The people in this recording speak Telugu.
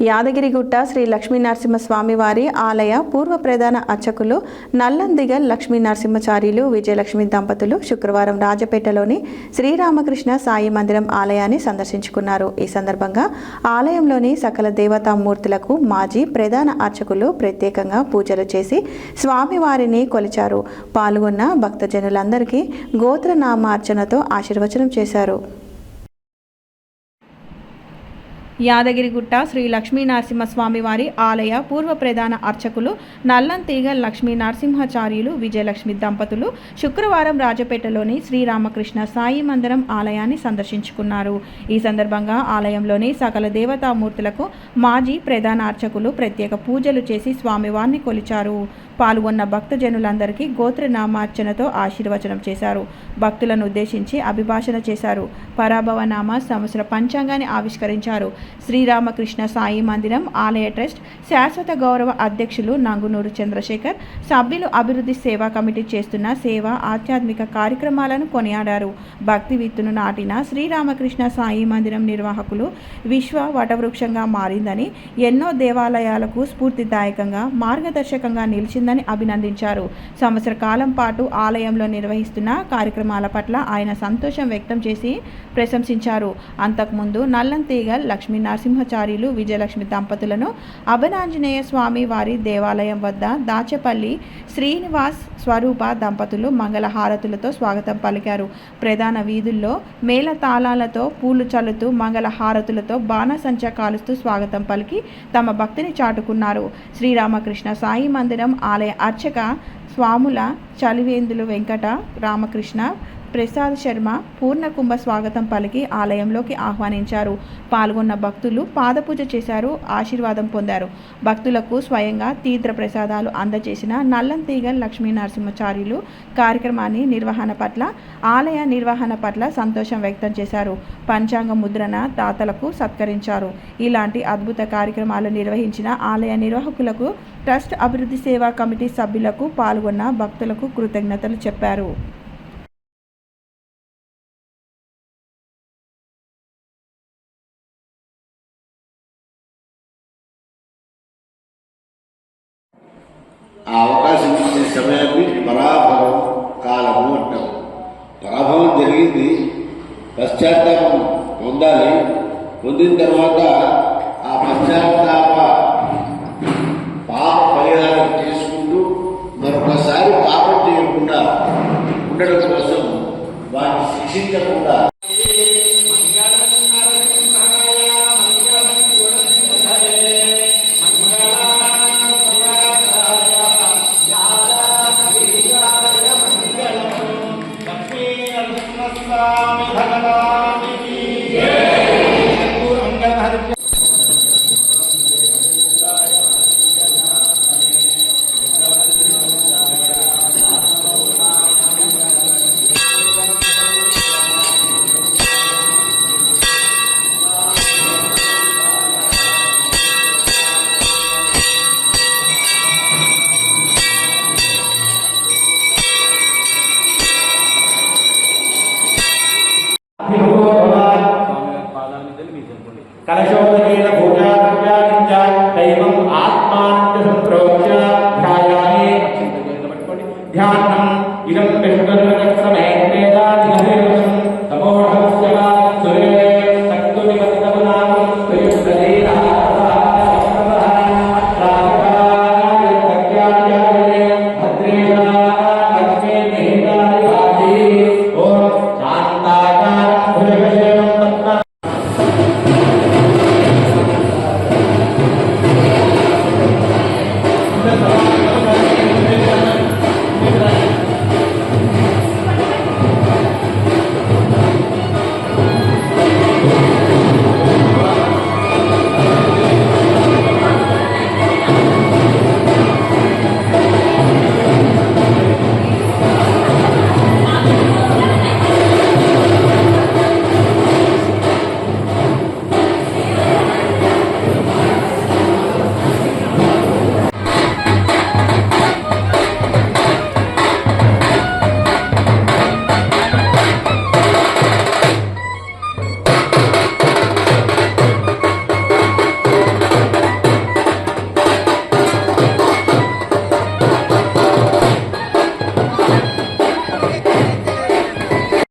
యాదగిరిగుట్ట శ్రీ లక్ష్మీనరసింహస్వామివారి ఆలయ పూర్వ ప్రధాన అర్చకులు నల్లందిగల్ లక్ష్మీనరసింహచార్యులు విజయలక్ష్మి దంపతులు శుక్రవారం రాజపేటలోని శ్రీరామకృష్ణ సాయి మందిరం ఆలయాన్ని సందర్శించుకున్నారు. ఈ సందర్భంగా ఆలయంలోని సకల దేవతామూర్తులకు మాజీ ప్రధాన అర్చకులు ప్రత్యేకంగా పూజలు చేసి స్వామివారిని కొలిచారు. పాల్గొన్న భక్తజనులందరికీ గోత్రనామార్చనతో ఆశీర్వచనం చేశారు. యాదగిరిగుట్ట శ్రీ లక్ష్మీనరసింహస్వామివారి ఆలయ పూర్వ ప్రధాన అర్చకులు నల్లంతీగల్ లక్ష్మీనరసింహాచార్యులు విజయలక్ష్మి దంపతులు శుక్రవారం రాజపేటలోని శ్రీరామకృష్ణ సాయి మందిరం ఆలయాన్ని సందర్శించుకున్నారు. ఈ సందర్భంగా ఆలయంలోని సకల దేవతామూర్తులకు మాజీ ప్రధాన అర్చకులు ప్రత్యేక పూజలు చేసి స్వామివారిని కొలిచారు. పాల్గొన్న భక్తజనులందరికీ గోత్రనామార్చనతో ఆశీర్వచనం చేశారు. భక్తులను ఉద్దేశించి అభిభాషణ చేశారు. పరాభవనామ సంవత్సర పంచాంగాన్ని ఆవిష్కరించారు. శ్రీరామకృష్ణ సాయి మందిరం ఆలయ ట్రస్ట్ శాశ్వత గౌరవ అధ్యక్షులు నంగునూరు చంద్రశేఖర్, సభ్యులు అభివృద్ధి సేవా కమిటీ చేస్తున్న సేవా ఆధ్యాత్మిక కార్యక్రమాలను కొనియాడారు. భక్తి విత్తును నాటిన శ్రీరామకృష్ణ సాయి మందిరం నిర్వాహకులు విశ్వ వటవృక్షంగా మారిందని, ఎన్నో దేవాలయాలకు స్ఫూర్తిదాయకంగా మార్గదర్శకంగా నిలిచిందని అభినందించారు. సంవత్సర కాలం పాటు ఆలయంలో నిర్వహిస్తున్న కార్యక్రమాల పట్ల ఆయన సంతోషం వ్యక్తం చేసి ప్రశంసించారు. అంతకుముందు నల్లంతీగల్ లక్ష్మీనరసింహాచార్యులు విజయలక్ష్మి దంపతులను అభనాంజనేయ స్వామి వారి దేవాలయం వద్ద దాచపల్లి శ్రీనివాస్ స్వరూప దంపతులు మంగళహారతులతో స్వాగతం పలికారు. ప్రధాన వీధుల్లో మేళ తాళాలతో పూలు చల్లుతూ మంగళహారతులతో బాణసంచా కాలుస్తూ స్వాగతం పలికి తమ భక్తిని చాటుకున్నారు. శ్రీరామకృష్ణ సాయి మందిరం ఆలయ అర్చక స్వాముల చలివేందులు వెంకట రామకృష్ణ ప్రసాద్ శర్మ పూర్ణకుంభ స్వాగతం పలికి ఆలయంలోకి ఆహ్వానించారు. పాల్గొన్న భక్తులు పాదపూజ చేశారు, ఆశీర్వాదం పొందారు. భక్తులకు స్వయంగా తీర్థ ప్రసాదాలు అందజేసిన నల్లంతీగల్ లక్ష్మీనరసింహాచార్యులు కార్యక్రమాన్ని ఆలయ నిర్వహణ పట్ల సంతోషం వ్యక్తం చేశారు. పంచాంగ ముద్రణ దాతలకు సత్కరించారు. ఇలాంటి అద్భుత కార్యక్రమాలు నిర్వహించిన ఆలయ నిర్వాహకులకు, ట్రస్ట్ అభివృద్ధి సేవా కమిటీ సభ్యులకు, పాల్గొన్న భక్తులకు కృతజ్ఞతలు చెప్పారు. ఆ అవకాశం ఇచ్చే సమయాన్ని పరాభవం కాలము అంటారు. పరాభవం జరిగింది, పశ్చాత్తాపం పొందాలి. పొందిన తర్వాత